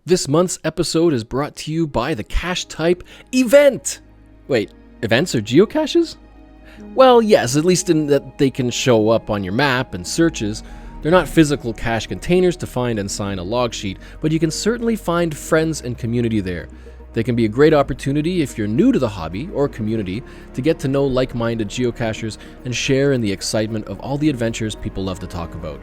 This month's episode is brought to you by the Cache Type event! Wait, events are geocaches? Well, yes, at least in that they can show up on your map and searches. They're not physical cache containers to find and sign a log sheet, but you can certainly find friends and community there. They can be a great opportunity if you're new to the hobby or community to get to know like-minded geocachers and share in the excitement of all the adventures people love to talk about.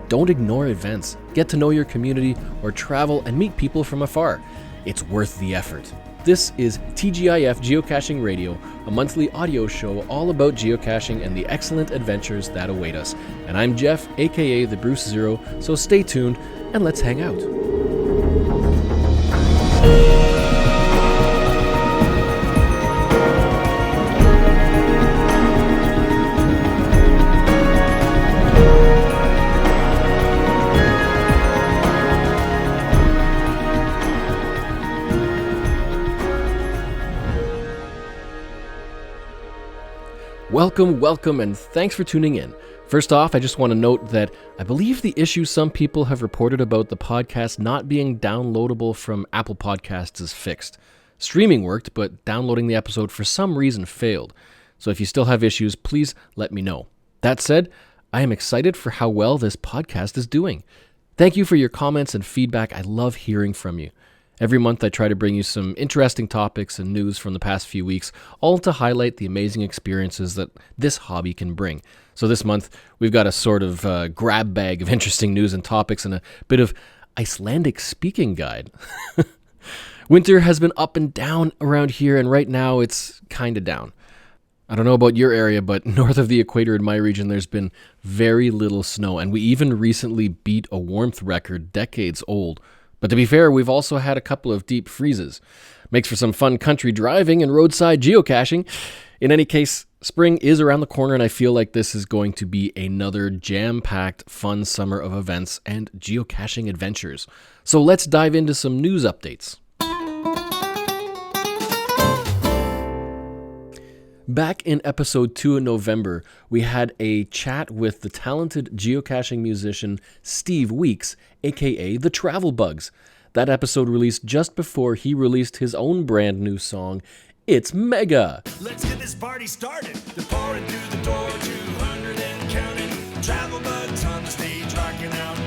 Don't ignore events. Get to know your community or travel and meet people from afar. It's worth the effort. This is TGIF Geocaching Radio, a monthly audio show all about geocaching and the excellent adventures that await us. And I'm Geoff, aka the Bruce Zero, so stay tuned and let's hang out. Welcome, and thanks for tuning in. First off, I just want to note that I believe the issue some people have reported about the podcast not being downloadable from Apple Podcasts is fixed. Streaming worked, but downloading the episode for some reason failed. So if you still have issues, please let me know. That said, I am excited for how well this podcast is doing. Thank you for your comments and feedback. I love hearing from you. Every month I try to bring you some interesting topics and news from the past few weeks, all to highlight the amazing experiences that this hobby can bring. So this month we've got a sort of grab bag of interesting news and topics and a bit of Icelandic speaking guide. Winter has been up and down around here, and right now it's kind of down. I don't know about your area, but north of the equator in my region there's been very little snow, and we even recently beat a warmth record decades old. But to be fair, we've also had a couple of deep freezes. Makes for some fun country driving and roadside geocaching. In any case, spring is around the corner, and I feel like this is going to be another jam-packed, fun summer of events and geocaching adventures. So let's dive into some news updates. Back in episode 2 in November, we had a chat with the talented geocaching musician Steve Weeks, aka The Travel Bugs. That episode released just before he released his own brand new song, It's Mega. Let's get this party started. They're pouring through the door, 200 and counting. Travel Bugs on the stage rocking out.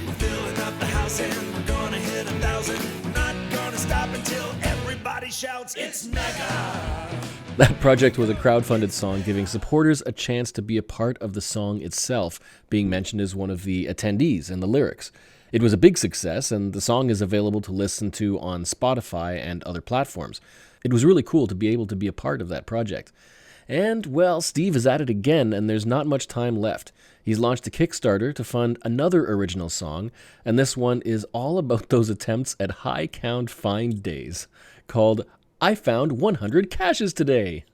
We're filling up the house and we're gonna hit 1,000. We're not gonna stop until everybody shouts, It's Mega. That project was a crowdfunded song giving supporters a chance to be a part of the song itself, being mentioned as one of the attendees in the lyrics. It was a big success, and the song is available to listen to on Spotify and other platforms. It was really cool to be able to be a part of that project. And, well, Steve is at it again, and there's not much time left. He's launched a Kickstarter to fund another original song, and this one is all about those attempts at high count find days, called I Found 100 Caches Today.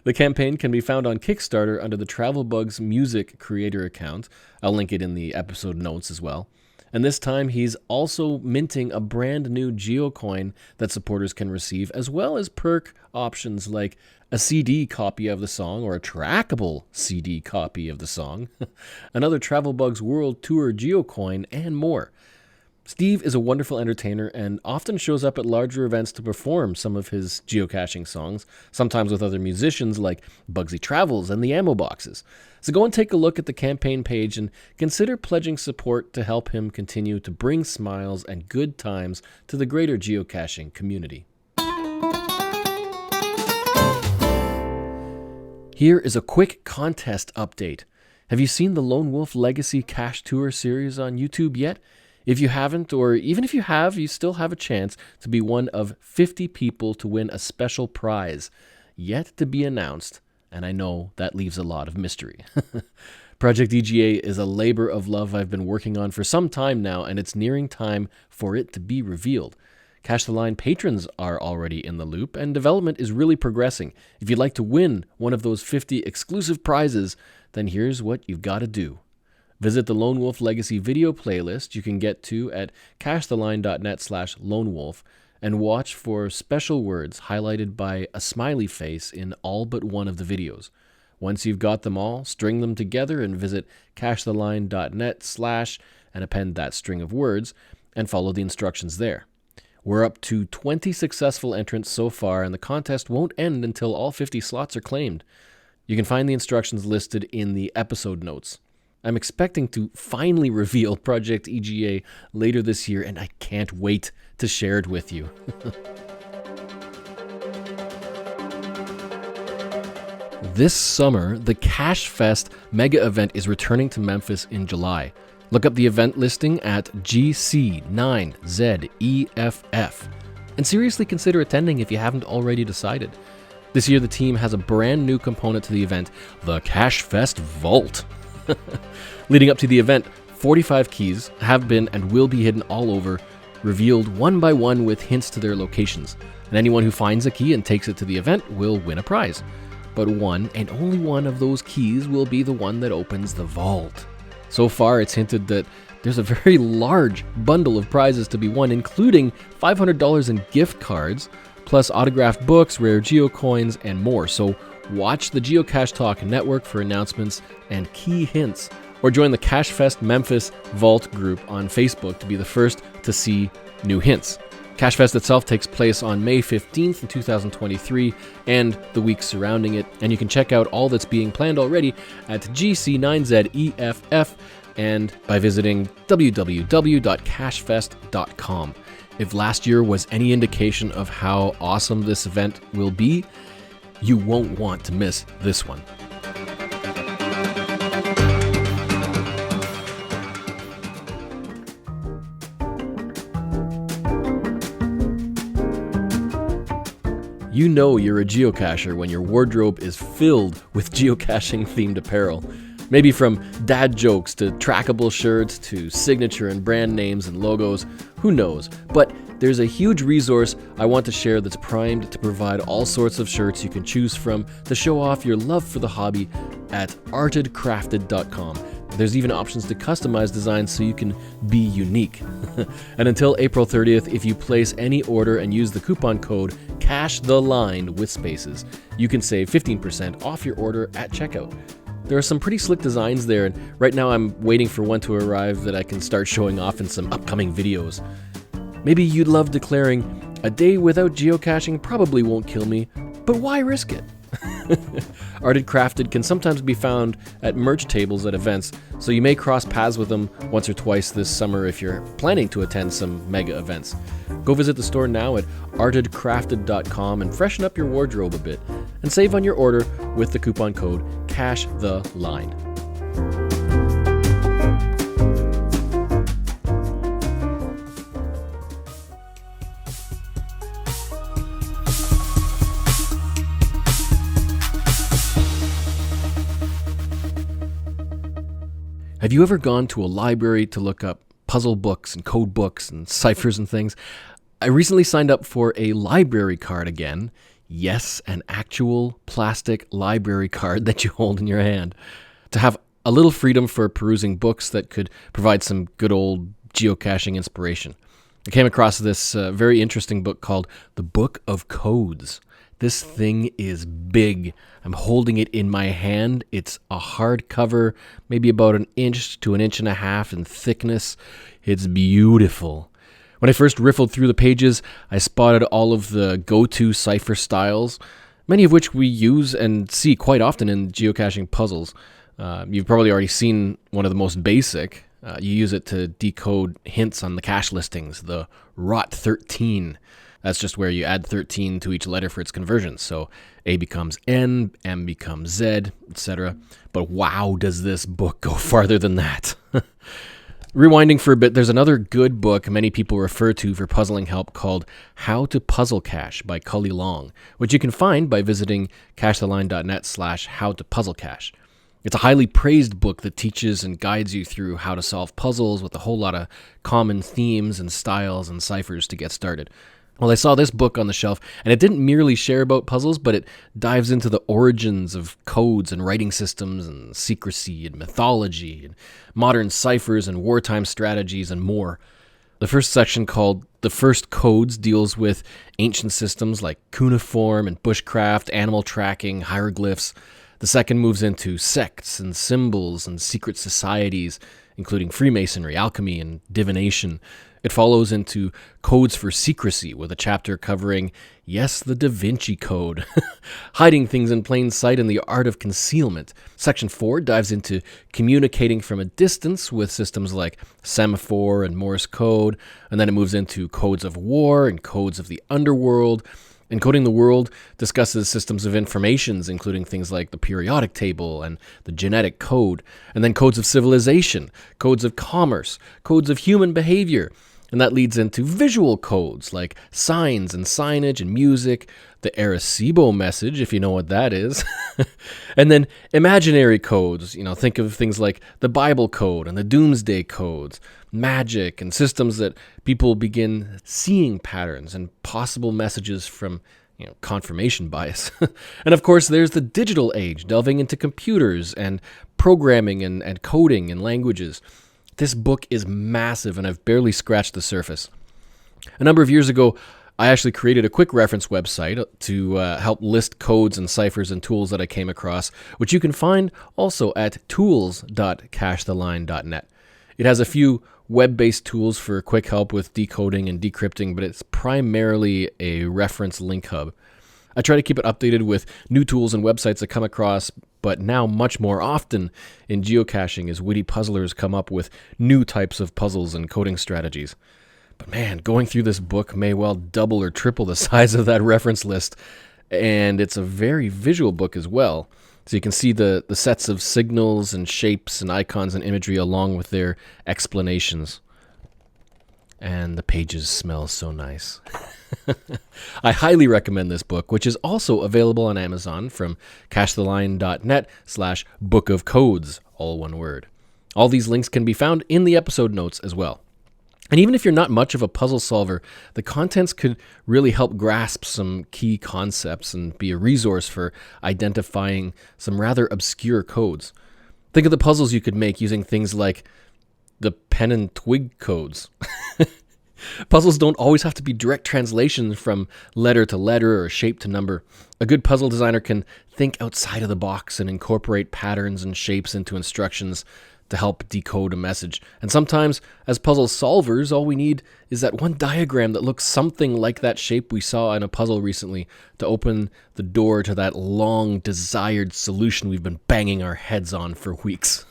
The campaign can be found on Kickstarter under the Travel Bugs Music creator account. I'll link it in the episode notes as well. And this time he's also minting a brand new geocoin that supporters can receive, as well as perk options like a CD copy of the song or a trackable CD copy of the song, another Travel Bugs World Tour geocoin, and more. Steve is a wonderful entertainer and often shows up at larger events to perform some of his geocaching songs, sometimes with other musicians like Bugsy Travels and the Ammo Boxes. So go and take a look at the campaign page and consider pledging support to help him continue to bring smiles and good times to the greater geocaching community. Here is a quick contest update. Have you seen the Lone Wolf Legacy Cache Tour series on YouTube yet? If you haven't, or even if you have, you still have a chance to be one of 50 people to win a special prize, yet to be announced, and I know that leaves a lot of mystery. Project EGA is a labor of love I've been working on for some time now, and it's nearing time for it to be revealed. Cache the Line patrons are already in the loop, and development is really progressing. If you'd like to win one of those 50 exclusive prizes, then here's what you've got to do. Visit the Lone Wolf Legacy video playlist you can get to at cachetheline.net/lonewolf and watch for special words highlighted by a smiley face in all but one of the videos. Once you've got them all, string them together and visit cachetheline.net/ and append that string of words, and follow the instructions there. We're up to 20 successful entrants so far, and the contest won't end until all 50 slots are claimed. You can find the instructions listed in the episode notes. I'm expecting to finally reveal Project EGA later this year, and I can't wait to share it with you. This summer, the Cache Fest mega event is returning to Memphis in July. Look up the event listing at GC9ZEFF and seriously consider attending if you haven't already decided. This year, the team has a brand new component to the event, the Cache Fest Vault. Leading up to the event, 45 keys have been and will be hidden all over, revealed one by one with hints to their locations. And anyone who finds a key and takes it to the event will win a prize. But one and only one of those keys will be the one that opens the vault. So far, it's hinted that there's a very large bundle of prizes to be won, including $500 in gift cards, plus autographed books, rare geocoins, and more. So watch the Geocache Talk Network for announcements and key hints, or join the Cache Fest Memphis Vault group on Facebook to be the first to see new hints. Cache Fest itself takes place on May 15th in 2023 and the weeks surrounding it, and you can check out all that's being planned already at GC9ZEFF and by visiting www.cachefest.com. If last year was any indication of how awesome this event will be, you won't want to miss this one. You know you're a geocacher when your wardrobe is filled with geocaching-themed apparel. Maybe from dad jokes to trackable shirts to signature and brand names and logos, who knows? But there's a huge resource I want to share that's primed to provide all sorts of shirts you can choose from to show off your love for the hobby at artedcrafted.com. There's even options to customize designs so you can be unique. And until April 30th, if you place any order and use the coupon code CACHTHELINE with spaces, you can save 15% off your order at checkout. There are some pretty slick designs there, and right now I'm waiting for one to arrive that I can start showing off in some upcoming videos. Maybe you'd love declaring, a day without geocaching probably won't kill me, but why risk it? Arted Crafted can sometimes be found at merch tables at events, so you may cross paths with them once or twice this summer if you're planning to attend some mega events. Go visit the store now at artedcrafted.com and freshen up your wardrobe a bit, and save on your order with the coupon code CACHTHELINE. Have you ever gone to a library to look up puzzle books and code books and ciphers and things? I recently signed up for a library card again. Yes, an actual plastic library card that you hold in your hand. To have a little freedom for perusing books that could provide some good old geocaching inspiration. I came across this very interesting book called The Book of Codes. This thing is big. I'm holding it in my hand. It's a hardcover, maybe about 1 inch to 1.5 inches in thickness. It's beautiful. When I first riffled through the pages, I spotted all of the go-to cipher styles, many of which we use and see quite often in geocaching puzzles. You've probably already seen one of the most basic. You use it to decode hints on the cache listings, the ROT13. That's just where you add 13 to each letter for its conversion. So A becomes N, M becomes Z, etc. But wow, does this book go farther than that? Rewinding for a bit, there's another good book many people refer to for puzzling help called How to Puzzle Cache by Cully Long, which you can find by visiting cachetheline.net/howtopuzzlecache. It's a highly praised book that teaches and guides you through how to solve puzzles with a whole lot of common themes and styles and ciphers to get started. Well, I saw this book on the shelf, and it didn't merely share about puzzles, but it dives into the origins of codes and writing systems and secrecy and mythology and modern ciphers and wartime strategies and more. The first section, called The First Codes, deals with ancient systems like cuneiform and bushcraft, animal tracking, hieroglyphs. The second moves into sects and symbols and secret societies, including Freemasonry, alchemy, and divination. It follows into Codes for Secrecy with a chapter covering, yes, the Da Vinci Code, hiding things in plain sight and the art of concealment. Section 4 dives into communicating from a distance with systems like semaphore and Morse code, and then it moves into codes of war and codes of the underworld. Encoding the World discusses systems of informations, including things like the periodic table and the genetic code, and then codes of civilization, codes of commerce, codes of human behavior. And that leads into visual codes like signs and signage and music, the Arecibo message, if you know what that is. And then imaginary codes, think of things like the Bible code and the Doomsday codes, magic and systems that people begin seeing patterns and possible messages from confirmation bias. And of course, there's the digital age, delving into computers and programming and coding and languages. This book is massive, and I've barely scratched the surface. A number of years ago, I actually created a quick reference website to help list codes and ciphers and tools that I came across, which you can find also at tools.cachetheline.net. It has a few web-based tools for quick help with decoding and decrypting, but it's primarily a reference link hub. I try to keep it updated with new tools and websites I come across, but now much more often in geocaching as witty puzzlers come up with new types of puzzles and coding strategies. But man, going through this book may well double or triple the size of that reference list, and it's a very visual book as well. So you can see the sets of signals and shapes and icons and imagery along with their explanations. And the pages smell so nice. I highly recommend this book, which is also available on Amazon from cachetheline.net/book of codes, all one word. All these links can be found in the episode notes as well. And even if you're not much of a puzzle solver, the contents could really help grasp some key concepts and be a resource for identifying some rather obscure codes. Think of the puzzles you could make using things like the pen and twig codes. Puzzles don't always have to be direct translations from letter to letter or shape to number. A good puzzle designer can think outside of the box and incorporate patterns and shapes into instructions to help decode a message. And sometimes, as puzzle solvers, all we need is that one diagram that looks something like that shape we saw in a puzzle recently to open the door to that long desired solution we've been banging our heads on for weeks.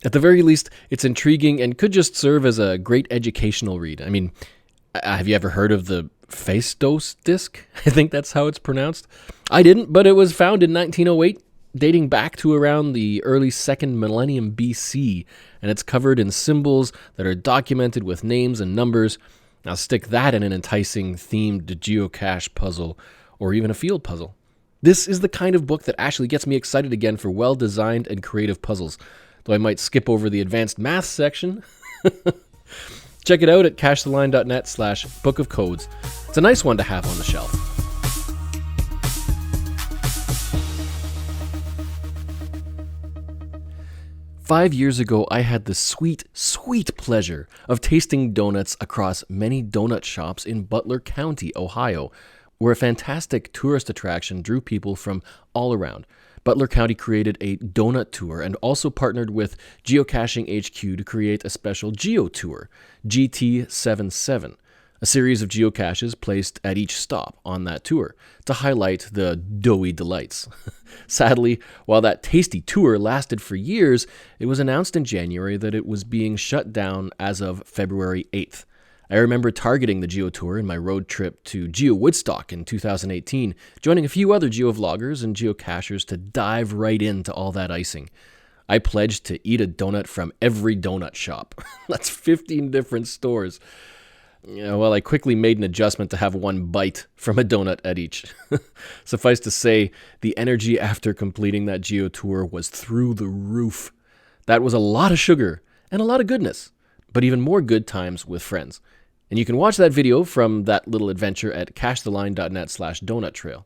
At the very least, it's intriguing and could just serve as a great educational read. I mean, have you ever heard of the Phaistos disc? I think that's how it's pronounced. I didn't, but it was found in 1908, dating back to around the early 2nd millennium BC, and it's covered in symbols that are documented with names and numbers. Now stick that in an enticing themed geocache puzzle or even a field puzzle. This is the kind of book that actually gets me excited again for well-designed and creative puzzles, though I might skip over the advanced math section. Check it out at cachetheline.net/book of codes. It's a nice one to have on the shelf. Five years ago, I had the sweet, sweet pleasure of tasting donuts across many donut shops in Butler County, Ohio, where a fantastic tourist attraction drew people from all around. Butler County created a donut tour and also partnered with Geocaching HQ to create a special Geo Tour, GT77, a series of geocaches placed at each stop on that tour to highlight the doughy delights. Sadly, while that tasty tour lasted for years, it was announced in January that it was being shut down as of February 8th. I remember targeting the Geo Tour in my road trip to Geo Woodstock in 2018, joining a few other geovloggers and geocachers to dive right into all that icing. I pledged to eat a donut from every donut shop. That's 15 different stores. Well, I quickly made an adjustment to have one bite from a donut at each. Suffice to say, the energy after completing that Geo Tour was through the roof. That was a lot of sugar and a lot of goodness, but even more good times with friends. And you can watch that video from that little adventure at cachetheline.net/donut trail.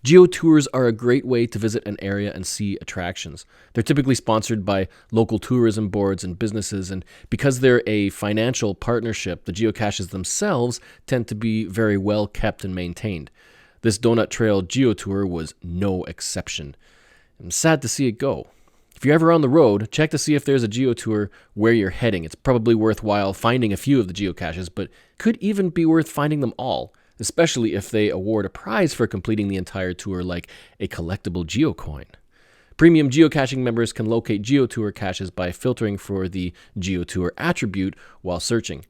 Geo tours are a great way to visit an area and see attractions. They're typically sponsored by local tourism boards and businesses, and because they're a financial partnership, the geocaches themselves tend to be very well kept and maintained. This Donut Trail Geo Tour was no exception. I'm sad to see it go. If you're ever on the road, check to see if there's a geotour where you're heading. It's probably worthwhile finding a few of the geocaches, but could even be worth finding them all, especially if they award a prize for completing the entire tour, like a collectible geocoin. Premium geocaching members can locate geotour caches by filtering for the geotour attribute while searching.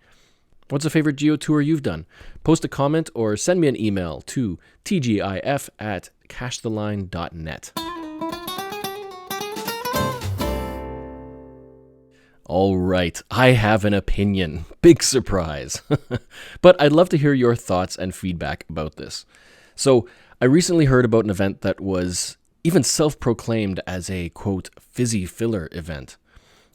What's a favorite geotour you've done? Post a comment or send me an email to tgif@cachetheline.net. All right, I have an opinion. Big surprise. But I'd love to hear your thoughts and feedback about this. So, I recently heard about an event that was even self-proclaimed as a, quote, fizzy filler event.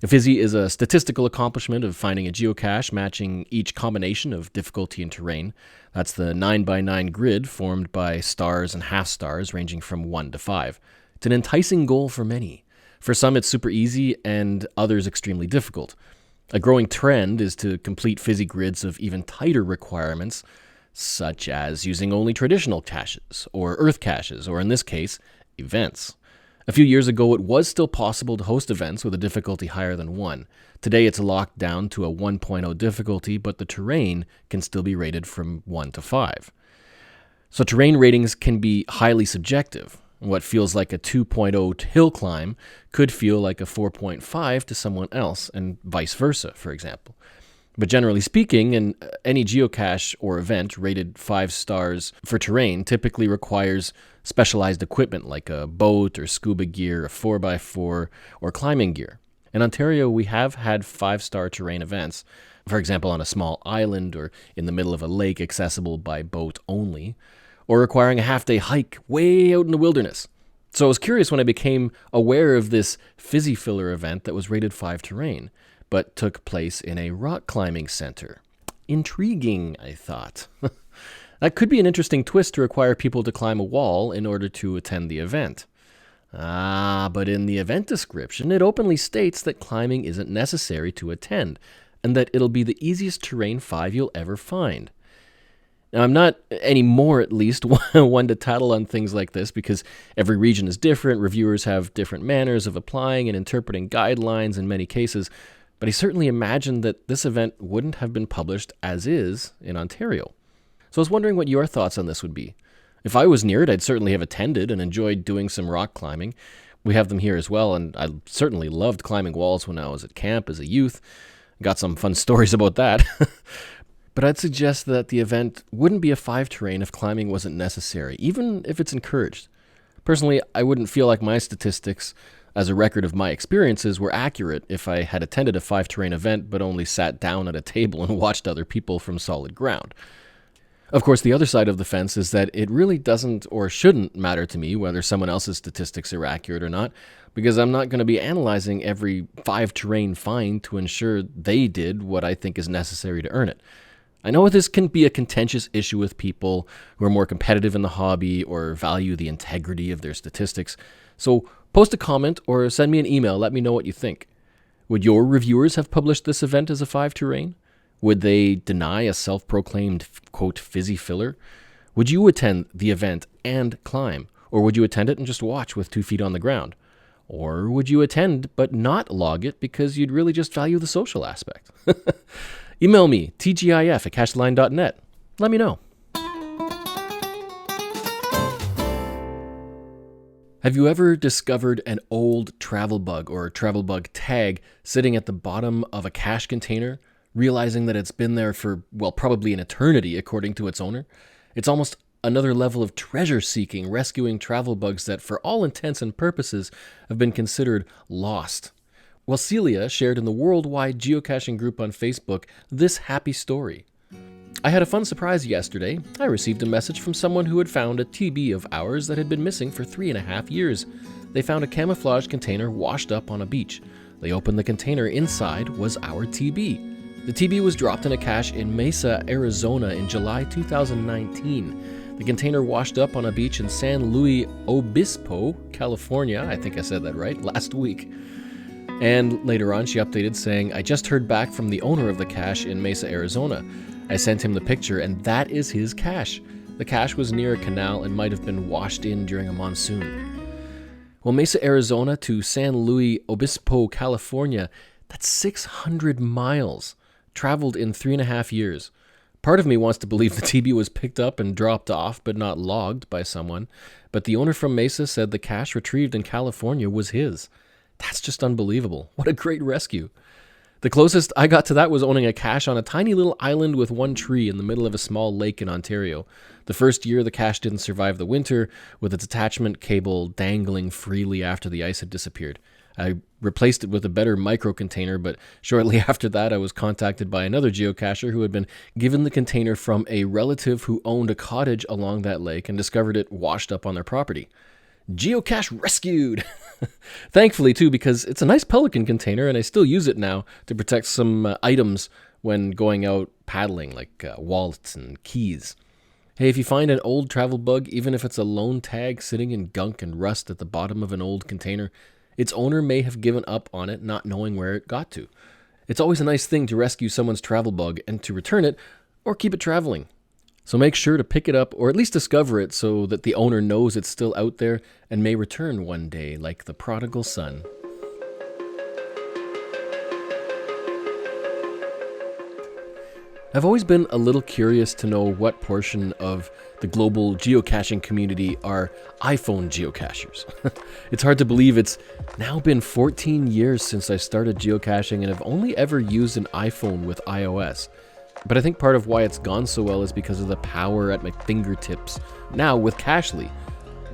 A fizzy is a statistical accomplishment of finding a geocache matching each combination of difficulty and terrain. That's the 9x9 grid formed by stars and half stars ranging from 1 to 5. It's an enticing goal for many. For some, it's super easy, and others extremely difficult. A growing trend is to complete fizzy grids of even tighter requirements, such as using only traditional caches, or earth caches, or in this case, events. A few years ago, it was still possible to host events with a difficulty higher than 1. Today, it's locked down to a 1.0 difficulty, but the terrain can still be rated from 1 to 5. So terrain ratings can be highly subjective. What feels like a 2.0 hill climb could feel like a 4.5 to someone else, and vice versa, for example. But generally speaking, any geocache or event rated 5 stars for terrain typically requires specialized equipment like a boat or scuba gear, a 4x4, or climbing gear. In Ontario, we have had 5-star terrain events, for example on a small island or in the middle of a lake accessible by boat only, or requiring a half-day hike way out in the wilderness. So I was curious when I became aware of this fizzy filler event that was rated 5 terrain, but took place in a rock climbing center. Intriguing, I thought. That could be an interesting twist to require people to climb a wall in order to attend the event. But in the event description, it openly states that climbing isn't necessary to attend, and that it'll be the easiest terrain 5 you'll ever find. Now, I'm not anymore, at least, one to tattle on things like this because every region is different, reviewers have different manners of applying and interpreting guidelines in many cases, but I certainly imagined that this event wouldn't have been published as is in Ontario. So I was wondering what your thoughts on this would be. If I was near it, I'd certainly have attended and enjoyed doing some rock climbing. We have them here as well, and I certainly loved climbing walls when I was at camp as a youth. Got some fun stories about that. But I'd suggest that the event wouldn't be a 5 terrain if climbing wasn't necessary, even if it's encouraged. Personally, I wouldn't feel like my statistics as a record of my experiences were accurate if I had attended a 5 terrain event but only sat down at a table and watched other people from solid ground. Of course, the other side of the fence is that it really doesn't or shouldn't matter to me whether someone else's statistics are accurate or not, because I'm not going to be analyzing every 5 terrain find to ensure they did what I think is necessary to earn it. I know this can be a contentious issue with people who are more competitive in the hobby or value the integrity of their statistics, so post a comment or send me an email, let me know what you think. Would your reviewers have published this event as a 5 terrain? Would they deny a self-proclaimed, quote, fizzy filler? Would you attend the event and climb? Or would you attend it and just watch with 2 feet on the ground? Or would you attend but not log it because you'd really just value the social aspect? Email me, tgif@cachetheline.net. Let me know. Have you ever discovered an old travel bug or travel bug tag sitting at the bottom of a cache container, realizing that it's been there for, well, probably an eternity according to its owner? It's almost another level of treasure seeking, rescuing travel bugs that for all intents and purposes have been considered lost. Well, Celia shared in the worldwide geocaching group on Facebook this happy story. I had a fun surprise yesterday. I received a message from someone who had found a TB of ours that had been missing for 3.5 years. They found a camouflage container washed up on a beach. They opened the container. Inside was our TB. The TB was dropped in a cache in Mesa, Arizona in July 2019. The container washed up on a beach in San Luis Obispo, California, I think I said that right, last week. And later on, she updated saying, I just heard back from the owner of the cache in Mesa, Arizona. I sent him the picture, and that is his cache. The cache was near a canal and might have been washed in during a monsoon. Well, Mesa, Arizona to San Luis Obispo, California, that's 600 miles, traveled in 3.5 years. Part of me wants to believe the TB was picked up and dropped off, but not logged by someone. But the owner from Mesa said the cache retrieved in California was his. That's just unbelievable. What a great rescue. The closest I got to that was owning a cache on a tiny little island with one tree in the middle of a small lake in Ontario. The first year, the cache didn't survive the winter, with its attachment cable dangling freely after the ice had disappeared. I replaced it with a better micro-container, but shortly after that, I was contacted by another geocacher who had been given the container from a relative who owned a cottage along that lake and discovered it washed up on their property. Geocache rescued! Thankfully, too, because it's a nice pelican container, and I still use it now to protect some items when going out paddling, like wallets and keys. Hey, if you find an old travel bug, even if it's a lone tag sitting in gunk and rust at the bottom of an old container, its owner may have given up on it, not knowing where it got to. It's always a nice thing to rescue someone's travel bug and to return it, or keep it traveling. So make sure to pick it up, or at least discover it, so that the owner knows it's still out there and may return one day like the prodigal son. I've always been a little curious to know what portion of the global geocaching community are iPhone geocachers. It's hard to believe it's now been 14 years since I started geocaching and have only ever used an iPhone with iOS. But I think part of why it's gone so well is because of the power at my fingertips now with Cachely,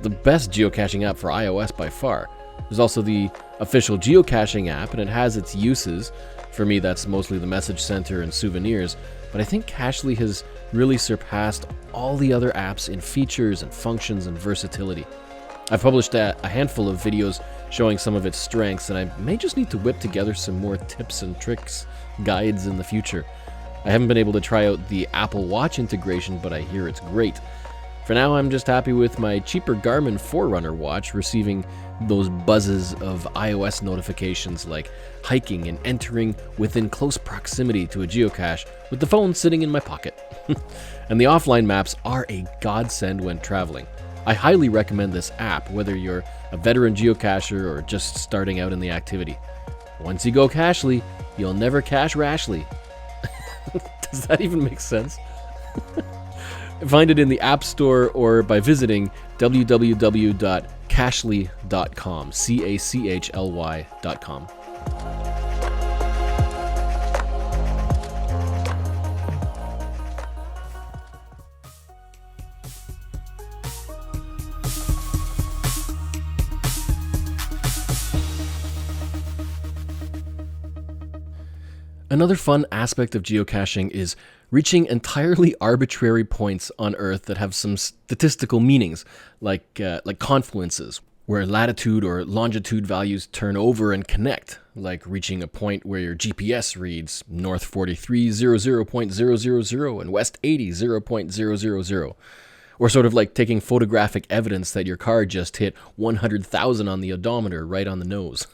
the best geocaching app for iOS by far. There's also the official geocaching app, and it has its uses. For me, that's mostly the message center and souvenirs, but I think Cachely has really surpassed all the other apps in features and functions and versatility. I've published a handful of videos showing some of its strengths, and I may just need to whip together some more tips and tricks, guides in the future. I haven't been able to try out the Apple Watch integration, but I hear it's great. For now, I'm just happy with my cheaper Garmin Forerunner watch receiving those buzzes of iOS notifications like hiking and entering within close proximity to a geocache with the phone sitting in my pocket. And the offline maps are a godsend when traveling. I highly recommend this app, whether you're a veteran geocacher or just starting out in the activity. Once you go Cachely, you'll never cache rashly. Does that even make sense? Find it in the App Store or by visiting www.cachely.com, CACHLY.com. Another fun aspect of geocaching is reaching entirely arbitrary points on Earth that have some statistical meanings, like confluences, where latitude or longitude values turn over and connect, like reaching a point where your GPS reads north 43 00.000 and west 80 0.000, or sort of like taking photographic evidence that your car just hit 100,000 on the odometer right on the nose.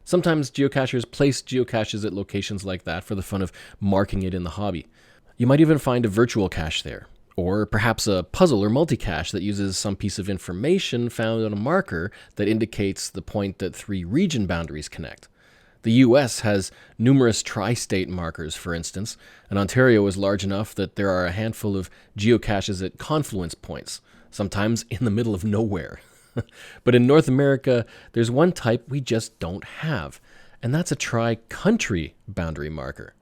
Sometimes geocachers place geocaches at locations like that for the fun of marking it in the hobby. You might even find a virtual cache there, or perhaps a puzzle or multicache that uses some piece of information found on a marker that indicates the point that 3 region boundaries connect. The US has numerous tri-state markers, for instance, and Ontario is large enough that there are a handful of geocaches at confluence points, sometimes in the middle of nowhere. But in North America, there's one type we just don't have, and that's a tri-country boundary marker.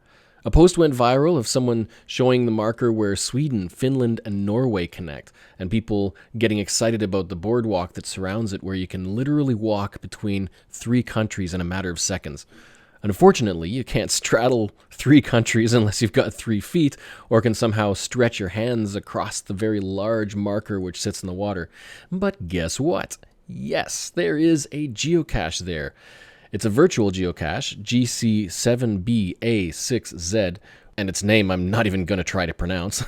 A post went viral of someone showing the marker where Sweden, Finland, and Norway connect, and people getting excited about the boardwalk that surrounds it, where you can literally walk between 3 countries in a matter of seconds. Unfortunately, you can't straddle 3 countries unless you've got 3 feet, or can somehow stretch your hands across the very large marker which sits in the water. But guess what? Yes, there is a geocache there. It's a virtual geocache, GC7BA6Z, and its name I'm not even going to try to pronounce.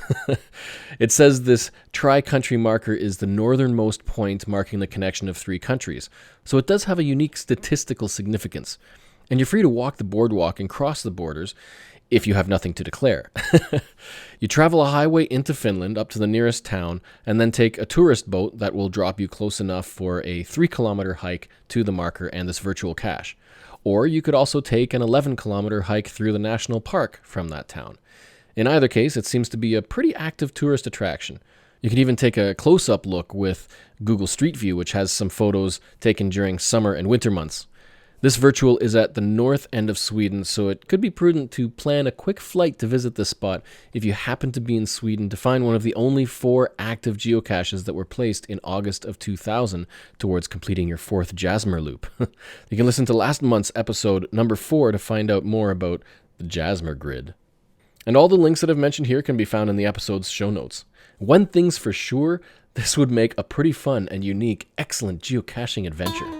It says this tri-country marker is the northernmost point marking the connection of 3 countries, so it does have a unique statistical significance. And you're free to walk the boardwalk and cross the borders if you have nothing to declare. You travel a highway into Finland up to the nearest town, and then take a tourist boat that will drop you close enough for a 3-kilometer hike to the marker and this virtual cache. Or you could also take an 11-kilometer hike through the national park from that town. In either case, it seems to be a pretty active tourist attraction. You can even take a close-up look with Google Street View, which has some photos taken during summer and winter months. This virtual is at the north end of Sweden, so it could be prudent to plan a quick flight to visit this spot if you happen to be in Sweden to find one of the only 4 active geocaches that were placed in August of 2000 towards completing your 4th Jasmer loop. You can listen to last month's episode number 4 to find out more about the Jasmer grid. And all the links that I've mentioned here can be found in the episode's show notes. One thing's for sure, this would make a pretty fun and unique, excellent geocaching adventure.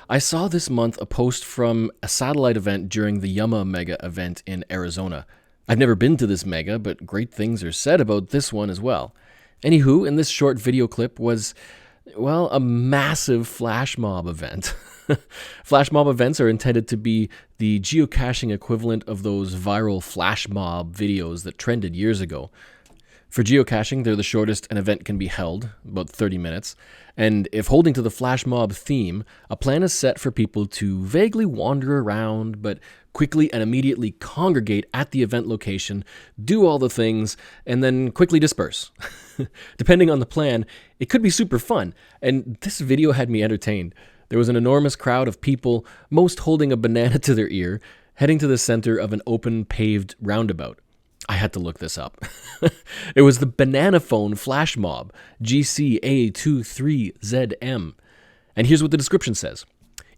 I saw this month a post from a satellite event during the Yama Mega event in Arizona. I've never been to this mega, but great things are said about this one as well. Anywho, in this short video clip was, well, a massive flash mob event. Flash mob events are intended to be the geocaching equivalent of those viral flash mob videos that trended years ago. For geocaching, they're the shortest an event can be held, about 30 minutes, and if holding to the flash mob theme, a plan is set for people to vaguely wander around, but quickly and immediately congregate at the event location, do all the things, and then quickly disperse. Depending on the plan, it could be super fun, and this video had me entertained. There was an enormous crowd of people, most holding a banana to their ear, heading to the center of an open paved roundabout. I had to look this up. It was the Banana Phone Flash Mob, GCA23ZM. And here's what the description says.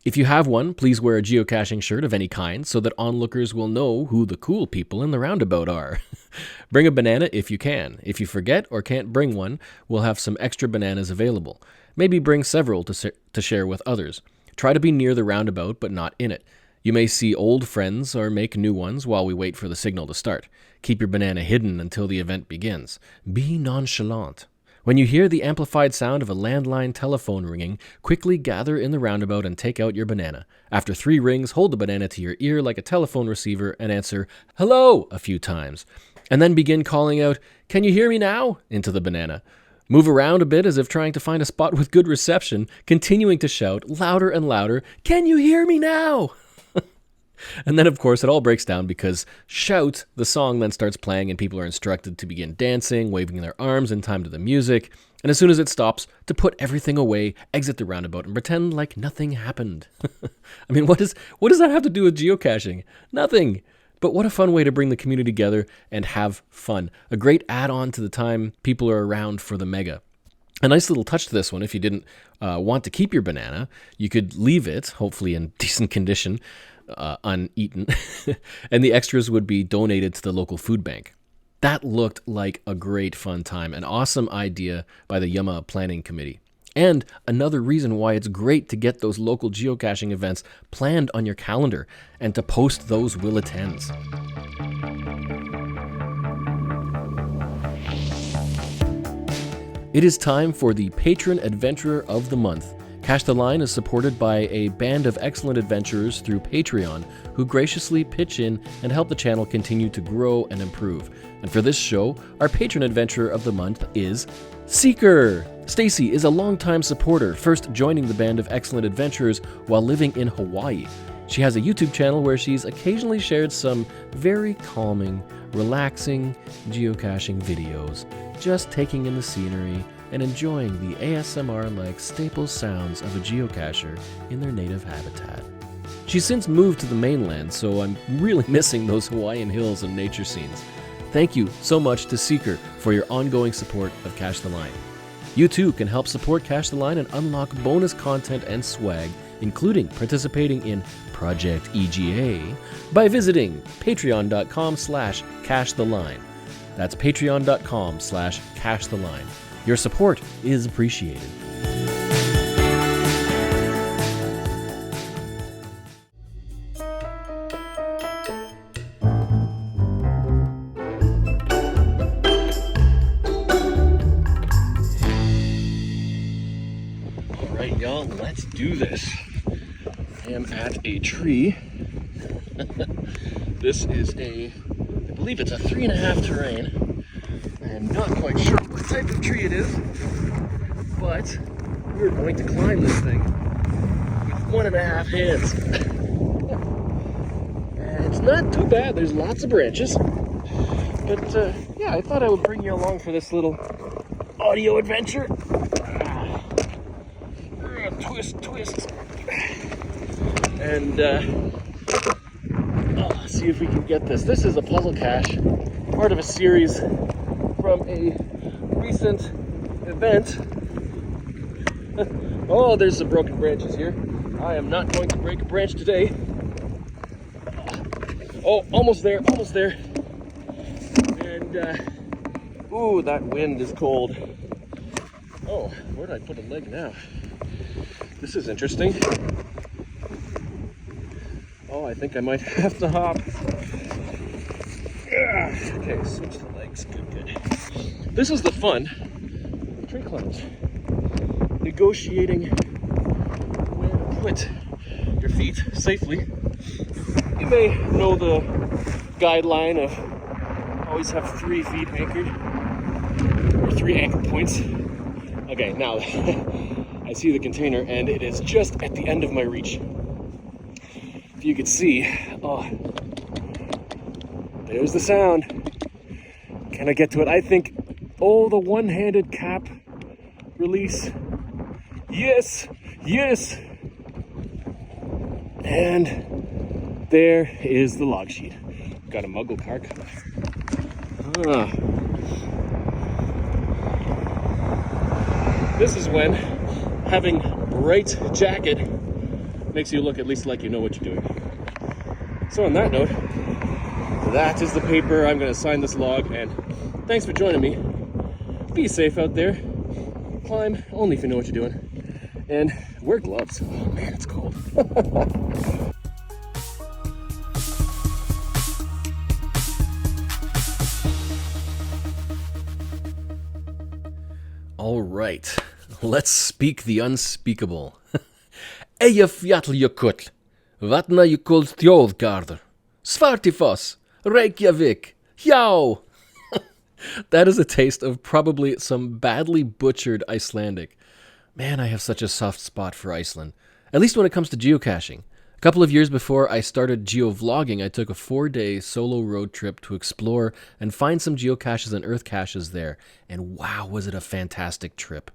If you have one, please wear a geocaching shirt of any kind so that onlookers will know who the cool people in the roundabout are. Bring a banana if you can. If you forget or can't bring one, we'll have some extra bananas available. Maybe bring several to share with others. Try to be near the roundabout but not in it. You may see old friends or make new ones while we wait for the signal to start. Keep your banana hidden until the event begins. Be nonchalant. When you hear the amplified sound of a landline telephone ringing, quickly gather in the roundabout and take out your banana. After 3 rings, hold the banana to your ear like a telephone receiver and answer, "Hello," a few times. And then begin calling out, "Can you hear me now?" into the banana. Move around a bit as if trying to find a spot with good reception, continuing to shout louder and louder, "Can you hear me now?" And then, of course, it all breaks down because Shout, the song, then starts playing and people are instructed to begin dancing, waving their arms in time to the music. And as soon as it stops, to put everything away, exit the roundabout, and pretend like nothing happened. I mean, what does that have to do with geocaching? Nothing. But what a fun way to bring the community together and have fun. A great add-on to the time people are around for the mega. A nice little touch to this one, if you didn't want to keep your banana, you could leave it, hopefully in decent condition, uneaten, and the extras would be donated to the local food bank. That looked like a great fun time, an awesome idea by the Yama Planning Committee. And another reason why it's great to get those local geocaching events planned on your calendar and to post those will attends. It is time for the Patron Adventurer of the Month. Cache the Line is supported by a band of excellent adventurers through Patreon who graciously pitch in and help the channel continue to grow and improve. And for this show, our Patron Adventurer of the Month is Seekir. Stacy is a longtime supporter, first joining the band of excellent adventurers while living in Hawaii. She has a YouTube channel where she's occasionally shared some very calming, relaxing geocaching videos, just taking in the scenery and enjoying the ASMR-like staple sounds of a geocacher in their native habitat. She's since moved to the mainland, so I'm really missing those Hawaiian hills and nature scenes. Thank you so much to Seekir for your ongoing support of Cache the Line. You too can help support Cache the Line and unlock bonus content and swag, including participating in Project EGA, by visiting patreon.com/cachetheline. That's patreon.com/cachetheline. Your support is appreciated. All right, y'all, let's do this. I am at a tree This is I believe it's a 3.5 terrain. I'm not quite sure what type of tree it is, but we're going to climb this thing with 1.5 hands. And it's not too bad, there's lots of branches. But yeah, I thought I would bring you along for this little audio adventure. Twist. And see if we can get this. This is a puzzle cache, part of a series from a recent event. Oh, there's some broken branches here. I am not going to break a branch today. Oh, almost there. And, ooh, that wind is cold. Oh, where did I put a leg now? This is interesting. Oh, I think I might have to hop. Okay, switch the legs. Good. This is the fun tree climbs. Negotiating where to put your feet safely. You may know the guideline of always have 3 feet anchored, or 3 anchor points. Okay, now I see the container and it is just at the end of my reach. If you could see, oh, there's the sound. Can I get to it? I think, oh, the one-handed cap release. Yes. And there is the log sheet. Got a muggle carc. This is when having bright jacket makes you look at least like you know what you're doing. So on that note, that is the paper. I'm going to sign this log, and thanks for joining me. Be safe out there. Climb only if you know what you're doing. And wear gloves. Oh man, it's cold. All right, let's speak the unspeakable. Eyjafjallajökull, Vatnajökull þjóðgarður, Svartifoss, Reykjavik, Hjá. That is a taste of probably some badly butchered Icelandic. Man, I have such a soft spot for Iceland, at least when it comes to geocaching. A couple of years before I started geovlogging, I took a 4-day solo road trip to explore and find some geocaches and earth caches there, and wow, was it a fantastic trip.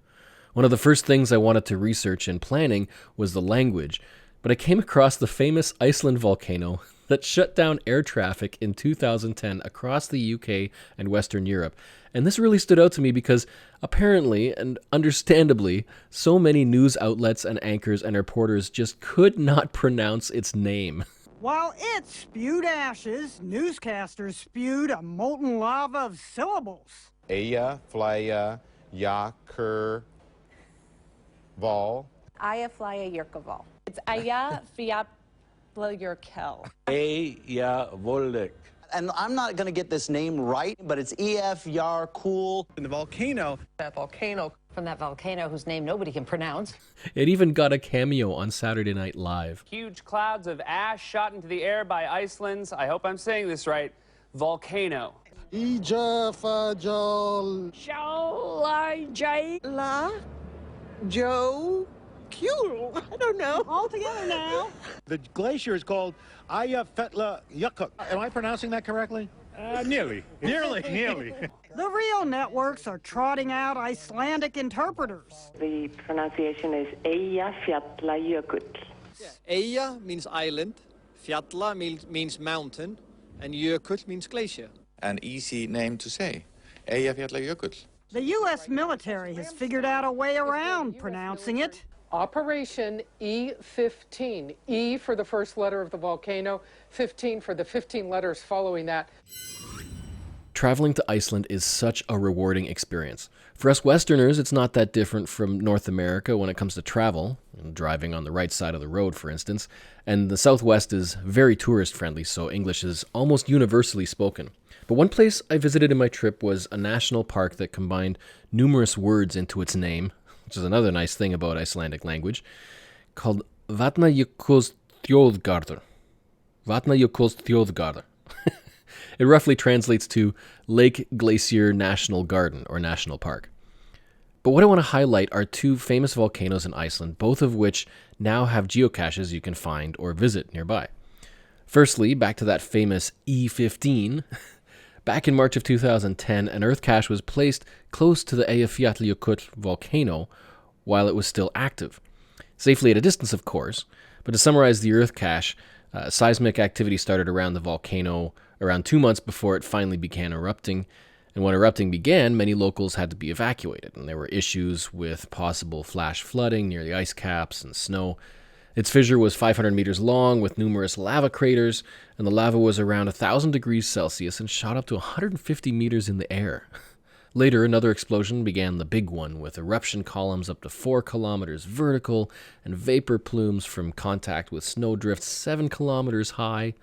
One of the first things I wanted to research in planning was the language, but I came across the famous Iceland volcano that shut down air traffic in 2010 across the UK and Western Europe. And this really stood out to me because apparently, and understandably, so many news outlets and anchors and reporters just could not pronounce its name. While it spewed ashes, newscasters spewed a molten lava of syllables. Eyjafjallajökull. Eyjafjallajökull. It's Eyjafjallajökull. Eyjavollek. And I'm not going to get this name right, but it's Eyjafjallajökull. And the volcano. That volcano. From that volcano whose name nobody can pronounce. It even got a cameo on Saturday Night Live. Huge clouds of ash shot into the air by Iceland's, I hope I'm saying this right, volcano. Ejkpbr. Joe. Cool. I don't know. All together now. The glacier is called Eyjafjallajökull. Am I pronouncing that correctly? Nearly. Nearly. The real networks are trotting out Icelandic interpreters. The pronunciation is Eyjafjallajökull. Eyja means island, Fjalla means mountain, and Jökull means glacier. An easy name to say. Eyjafjallajökull. The U.S. military has figured out a way around pronouncing it. Operation E15. E for the first letter of the volcano, 15 for the 15 letters following that. Traveling to Iceland is such a rewarding experience. For us Westerners, it's not that different from North America when it comes to travel, driving on the right side of the road, for instance, and the Southwest is very tourist-friendly, so English is almost universally spoken. But one place I visited in my trip was a national park that combined numerous words into its name, which is another nice thing about Icelandic language, called Vatnajökull þjóðgarður. Vatnajökull þjóðgarður. It roughly translates to Lake Glacier National Garden or National Park. But what I want to highlight are two famous volcanoes in Iceland, both of which now have geocaches you can find or visit nearby. Firstly, back to that famous E15. Back in March of 2010, an earth cache was placed close to the Eyjafjallajökull volcano while it was still active. Safely at a distance, of course, but to summarize the earth cache, seismic activity started around the volcano around 2 months before it finally began erupting. And when erupting began, many locals had to be evacuated, and there were issues with possible flash flooding near the ice caps and snow. Its fissure was 500 meters long with numerous lava craters, and the lava was around 1,000 degrees Celsius and shot up to 150 meters in the air. Later, another explosion began, the big one, with eruption columns up to 4 kilometers vertical and vapor plumes from contact with snowdrifts 7 kilometers high.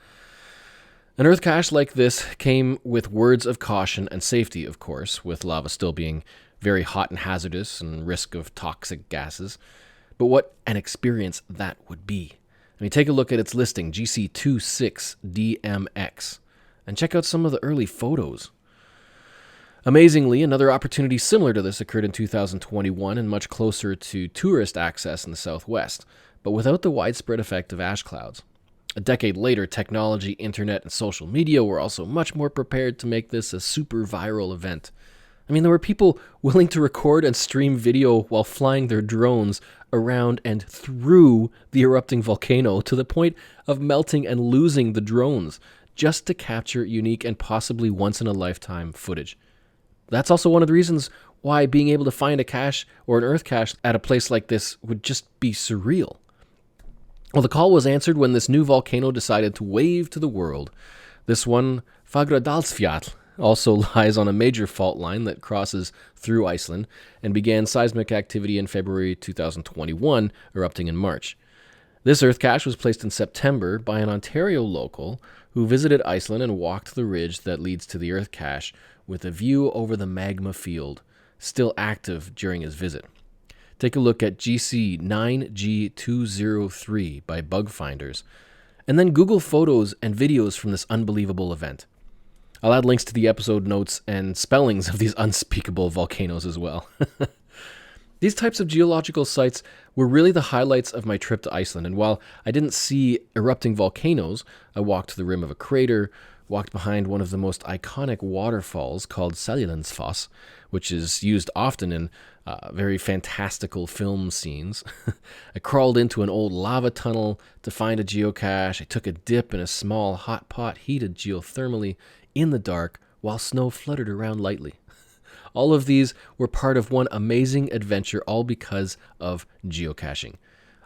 An earth cache like this came with words of caution and safety, of course, with lava still being very hot and hazardous and risk of toxic gases. But what an experience that would be. I mean, take a look at its listing, GC26DMX, and check out some of the early photos. Amazingly, another opportunity similar to this occurred in 2021 and much closer to tourist access in the southwest, but without the widespread effect of ash clouds. A decade later, technology, internet, and social media were also much more prepared to make this a super viral event. I mean, there were people willing to record and stream video while flying their drones around and through the erupting volcano to the point of melting and losing the drones just to capture unique and possibly once-in-a-lifetime footage. That's also one of the reasons why being able to find a cache or an earth cache at a place like this would just be surreal. Well, the call was answered when this new volcano decided to wave to the world. This one, Fagradalsfjall, also lies on a major fault line that crosses through Iceland and began seismic activity in February 2021, erupting in March. This earth cache was placed in September by an Ontario local who visited Iceland and walked the ridge that leads to the earth cache with a view over the magma field, still active during his visit. Take a look at GC9G203 by Bug Finders, and then Google photos and videos from this unbelievable event. I'll add links to the episode notes and spellings of these unspeakable volcanoes as well. These types of geological sites were really the highlights of my trip to Iceland, and while I didn't see erupting volcanoes, I walked to the rim of a crater, walked behind one of the most iconic waterfalls called Seljalandsfoss, which is used often in very fantastical film scenes. I crawled into an old lava tunnel to find a geocache. I took a dip in a small hot pot heated geothermally in the dark while snow fluttered around lightly. All of these were part of one amazing adventure, all because of geocaching.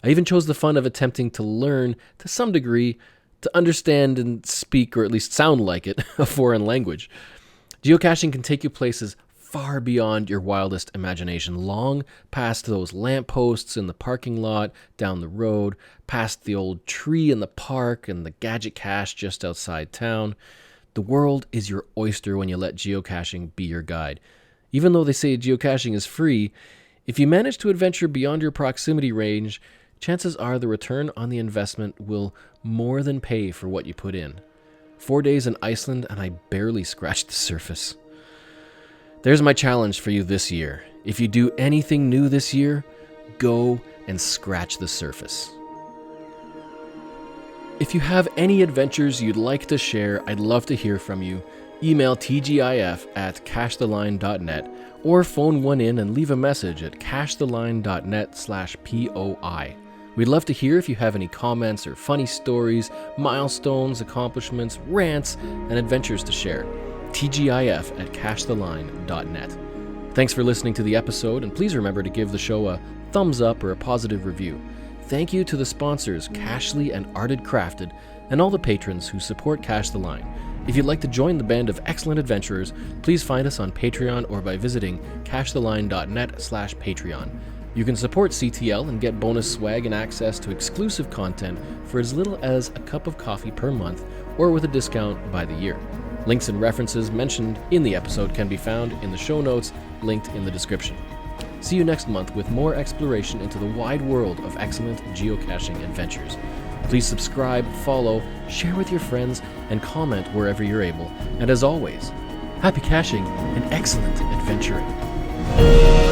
I even chose the fun of attempting to learn, to some degree, to understand and speak, or at least sound like it, a foreign language. Geocaching can take you places far beyond your wildest imagination, long past those lampposts in the parking lot, down the road, past the old tree in the park and the gadget cache just outside town. The world is your oyster when you let geocaching be your guide. Even though they say geocaching is free, if you manage to adventure beyond your proximity range, chances are the return on the investment will more than pay for what you put in. 4 days in Iceland and I barely scratched the surface. There's my challenge for you this year. If you do anything new this year, go and scratch the surface. If you have any adventures you'd like to share, I'd love to hear from you. Email tgif@cachetheline.net or phone one in and leave a message at cachetheline.net/POI. We'd love to hear if you have any comments or funny stories, milestones, accomplishments, rants, and adventures to share. tgif@cachetheline.net. Thanks for listening to the episode, and please remember to give the show a thumbs up or a positive review. Thank you to the sponsors, Cashly and Arted Crafted, and all the patrons who support Cache the Line. If you'd like to join the band of excellent adventurers, please find us on Patreon or by visiting cachetheline.net/Patreon. You can support CTL and get bonus swag and access to exclusive content for as little as a cup of coffee per month or with a discount by the year. Links and references mentioned in the episode can be found in the show notes linked in the description. See you next month with more exploration into the wide world of excellent geocaching adventures. Please subscribe, follow, share with your friends, and comment wherever you're able. And as always, happy caching and excellent adventuring.